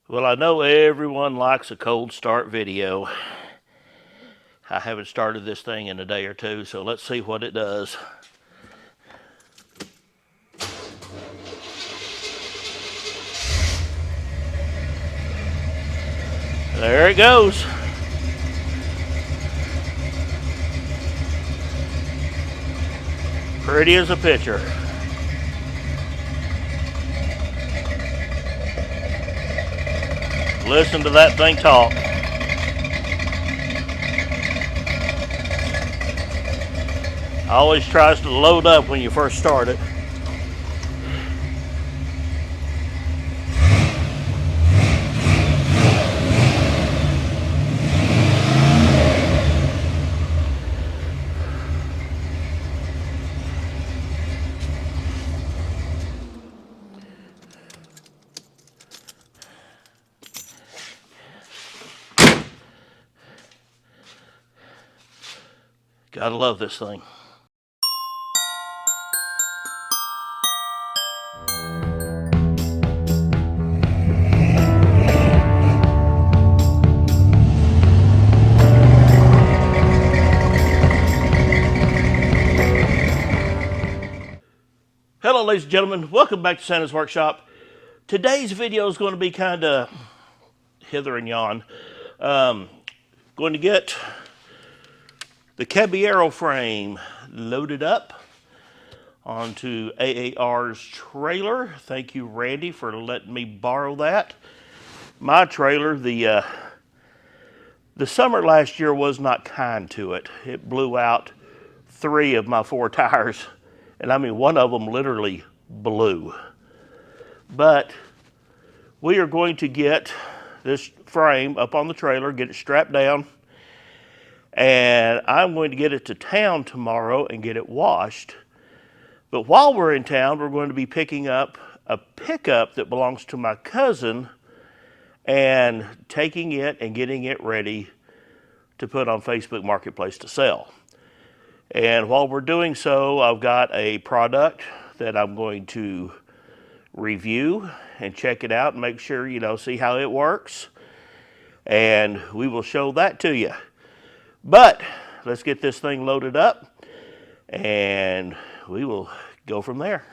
Well, I know everyone likes a cold start video. I haven't started this thing in a day or two, so let's see what it does. There it goes. Pretty as a picture. Listen to that thing talk. Always tries to load up when you first start it. Gotta love this thing. Hello, ladies and gentlemen. Welcome back to Santa's Workshop. Today's video is going to be kind of hither and yon. Going to get the Caballero frame loaded up onto AAR's trailer. Thank you, Randy, for letting me borrow that. My trailer, the summer last year was not kind to it. It blew out 3 of my 4 tires, and I mean one of them literally blew. But we are going to get this frame up on the trailer, get it strapped down, and I'm going to get it to town tomorrow and get it washed. But while we're in town, we're going to be picking up a pickup that belongs to my cousin and taking it and getting it ready to put on Facebook Marketplace to sell. And while we're doing so, I've got a product that I'm going to review and check it out and make sure, see how it works. And we will show that to you. But let's get this thing loaded up and we will go from there.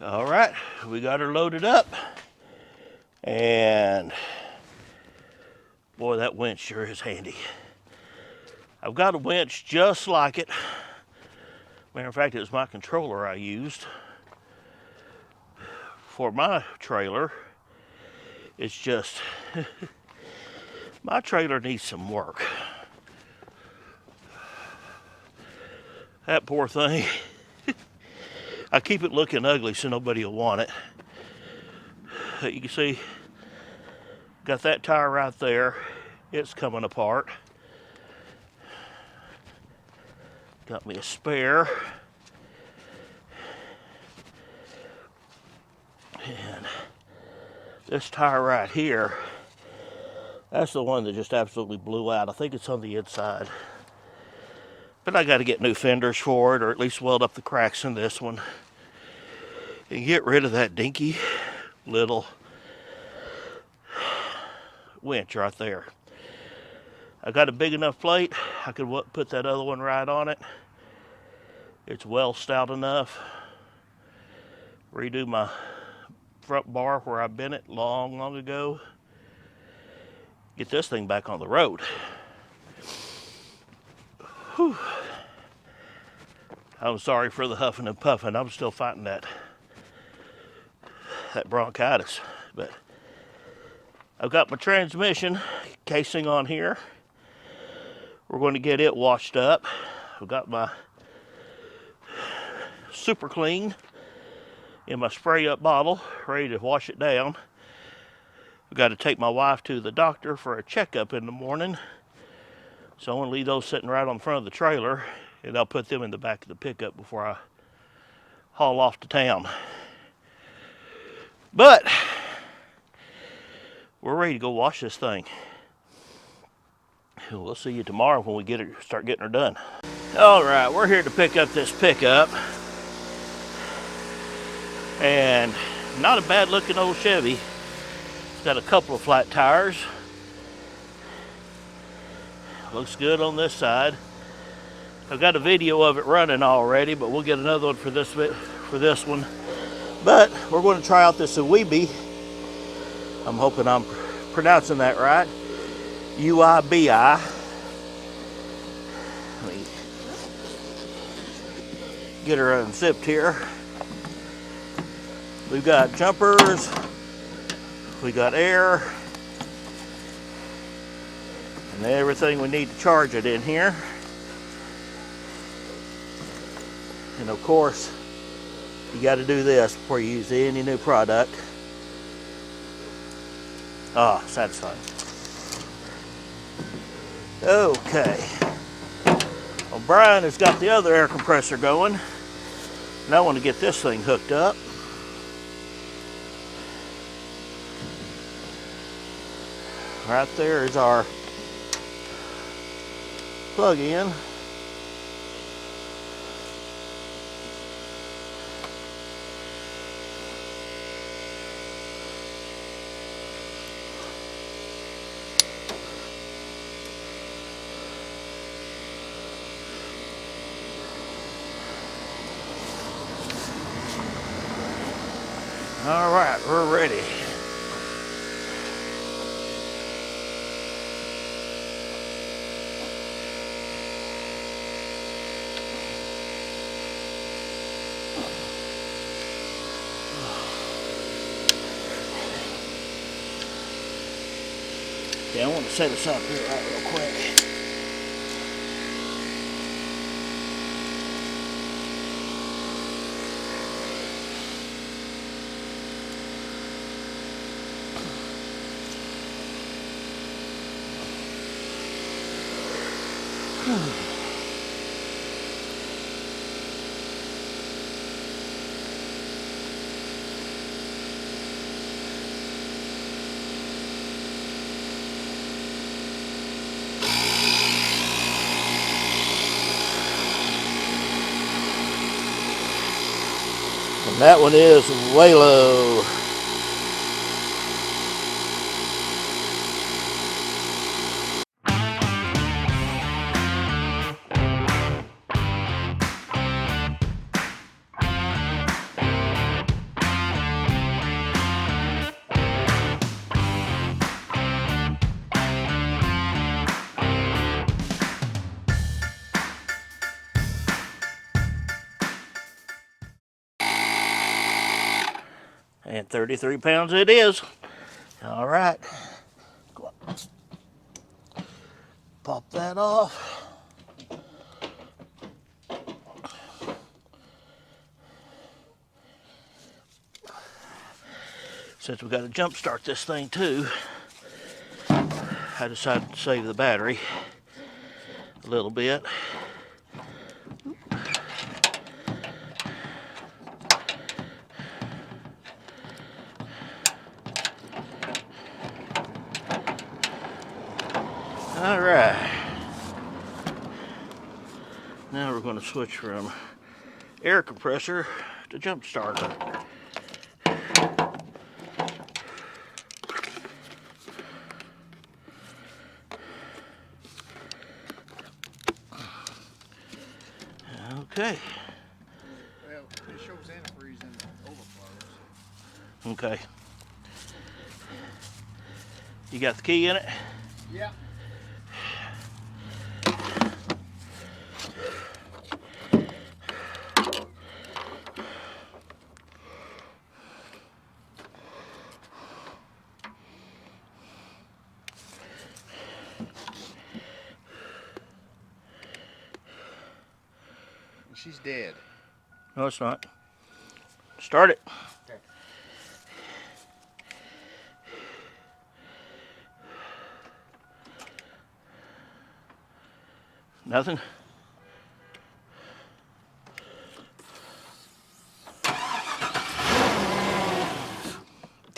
All right, we got her loaded up, and boy, that winch sure is handy. I've got a winch just like it. Matter of fact, it was my controller I used for my trailer. It's just, my trailer needs some work. That poor thing. I keep it looking ugly so nobody will want it. You can see, got that tire right there. It's coming apart. Got me a spare. And this tire right here, that's the one that just absolutely blew out. I think it's on the inside. But I got to get new fenders for it, or at least weld up the cracks in this one. And get rid of that dinky little winch right there. I got a big enough plate. I could put that other one right on it. It's well stout enough. Redo my front bar where I bent it long ago. Get this thing back on the road. Whew. I'm sorry for the huffing and puffing. I'm still fighting that bronchitis. But I've got my transmission casing on here. We're going to get it washed up. I've got my super clean in my spray up bottle, ready to wash it down. I've got to take my wife to the doctor for a checkup in the morning. So I want to leave those sitting right on the front of the trailer, and I'll put them in the back of the pickup before I haul off to town. But we're ready to go wash this thing. We'll see you tomorrow when we start getting her done. All right, we're here to pick up this pickup. And not a bad looking old Chevy. It's got a couple of flat tires. Looks good on this side. I've got a video of it running already, but we'll get another one for this one. But we're going to try out this UIBI. I'm hoping I'm pronouncing that right. UIBI. Let me get her unzipped here. We've got jumpers. We got air. And everything we need to charge it in here. And of course, you got to do this before you use any new product. Ah, satisfying. Okay. Well, Brian has got the other air compressor going. Now I want to get this thing hooked up. Right there is our plug-in. All right, we're ready. Yeah, I want to set this up here right real quick. And that one is way low. And 33 pounds it is. All right. Pop that off. Since we've got to jump start this thing too, I decided to save the battery a little bit. All right. Now we're going to switch from air compressor to jump starter. Okay. Well, it shows antifreeze in the overflows. Okay. You got the key in it? Yeah. she's dead. No, it's not. Start it. Okay. Nothing?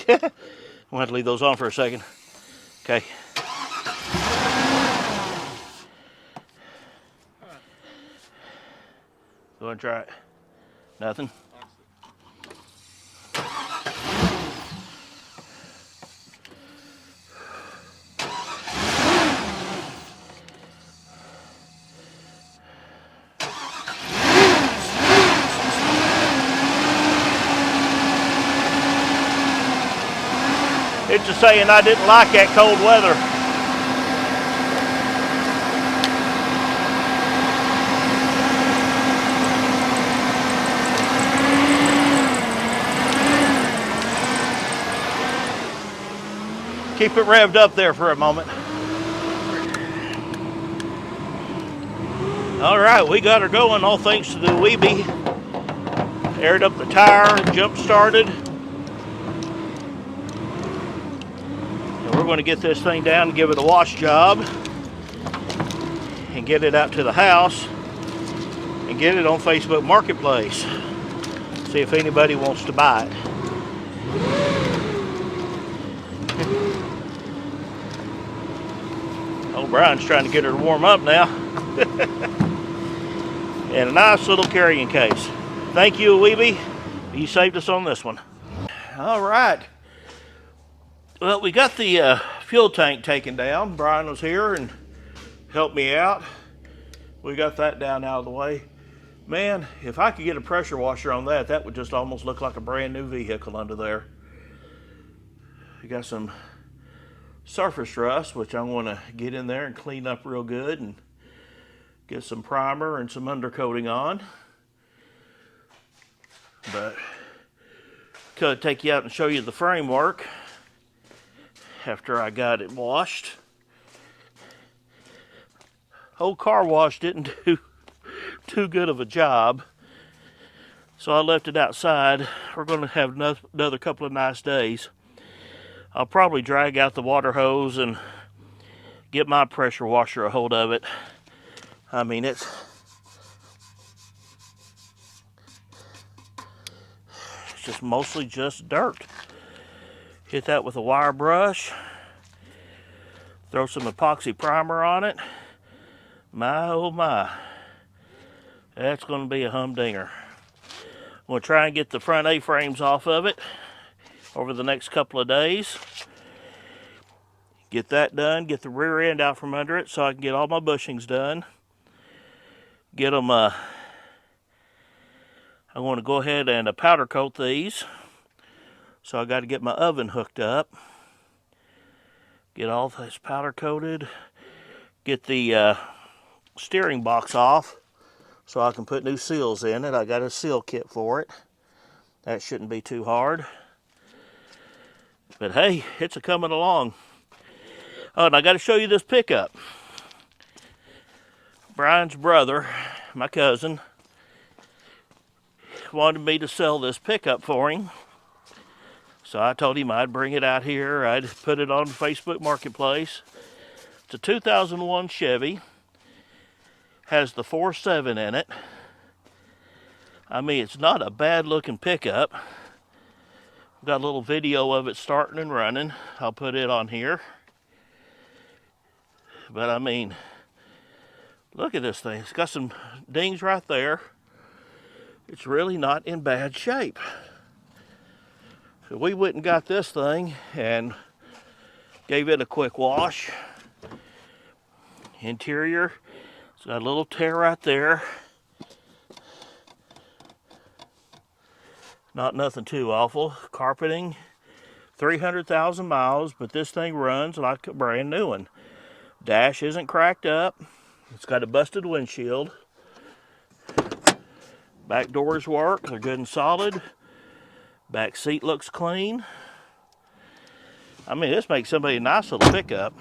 I'm going to have to leave those on for a second. Okay. Go and try it. Nothing? It's just saying I didn't like that cold weather. Keep it revved up there for a moment. All right, we got her going, all thanks to the UIBI. Aired up the tire, jump started. And we're going to get this thing down and give it a wash job and get it out to the house and get it on Facebook Marketplace. See if anybody wants to buy it. Oh, Brian's trying to get her to warm up now. And a nice little carrying case. Thank you, UIBI. You saved us on this one. All right. Well, we got the fuel tank taken down. Brian was here and helped me out. We got that down out of the way. Man, if I could get a pressure washer on that, that would just almost look like a brand new vehicle under there. We got some surface rust, which I'm going to get in there and clean up real good and get some primer and some undercoating on. But could take you out and show you the framework after I got it washed. Old car wash didn't do too good of a job, so I left it outside. We're going to have another couple of nice days. I'll probably drag out the water hose and get my pressure washer a hold of it. I mean, it's just mostly just dirt. Hit that with a wire brush. Throw some epoxy primer on it. My, oh my. That's going to be a humdinger. I'm going to try and get the front A-frames off of it over the next couple of days. Get that done. Get the rear end out from under it so I can get all my bushings done. Get them, I want to go ahead and powder coat these. So I got to get my oven hooked up. Get all this powder coated. Get the steering box off so I can put new seals in it. I got a seal kit for it. That shouldn't be too hard. But hey, it's a coming along. Oh, and I got to show you this pickup. Brian's brother, my cousin, wanted me to sell this pickup for him. So I told him I'd bring it out here. I'd put it on Facebook Marketplace. It's a 2001 Chevy. Has the 4.7 in it. I mean, it's not a bad looking pickup. Got a little video of it starting and running. I'll put it on here. But I mean, look at this thing. It's got some dings right there. It's really not in bad shape. So we went and got this thing and gave it a quick wash. Interior, it's got a little tear right there. Not nothing too awful. Carpeting, 300,000 miles, but this thing runs like a brand new one. Dash isn't cracked up. It's got a busted windshield. Back doors work, they're good and solid. Back seat looks clean. I mean, this makes somebody a nice little pickup.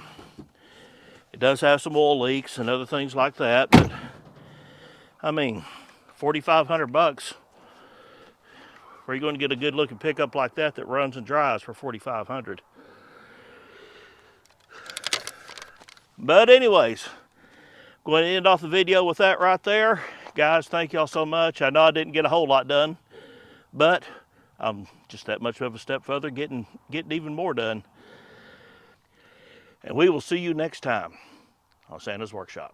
It does have some oil leaks and other things like that, but I mean, $4,500 bucks. Where are you going to get a good looking pickup like that that runs and drives for $4,500? But anyways, going to end off the video with that right there. Guys, thank y'all so much. I know I didn't get a whole lot done, but I'm just that much of a step further, getting even more done. And we will see you next time on Santa's Workshop.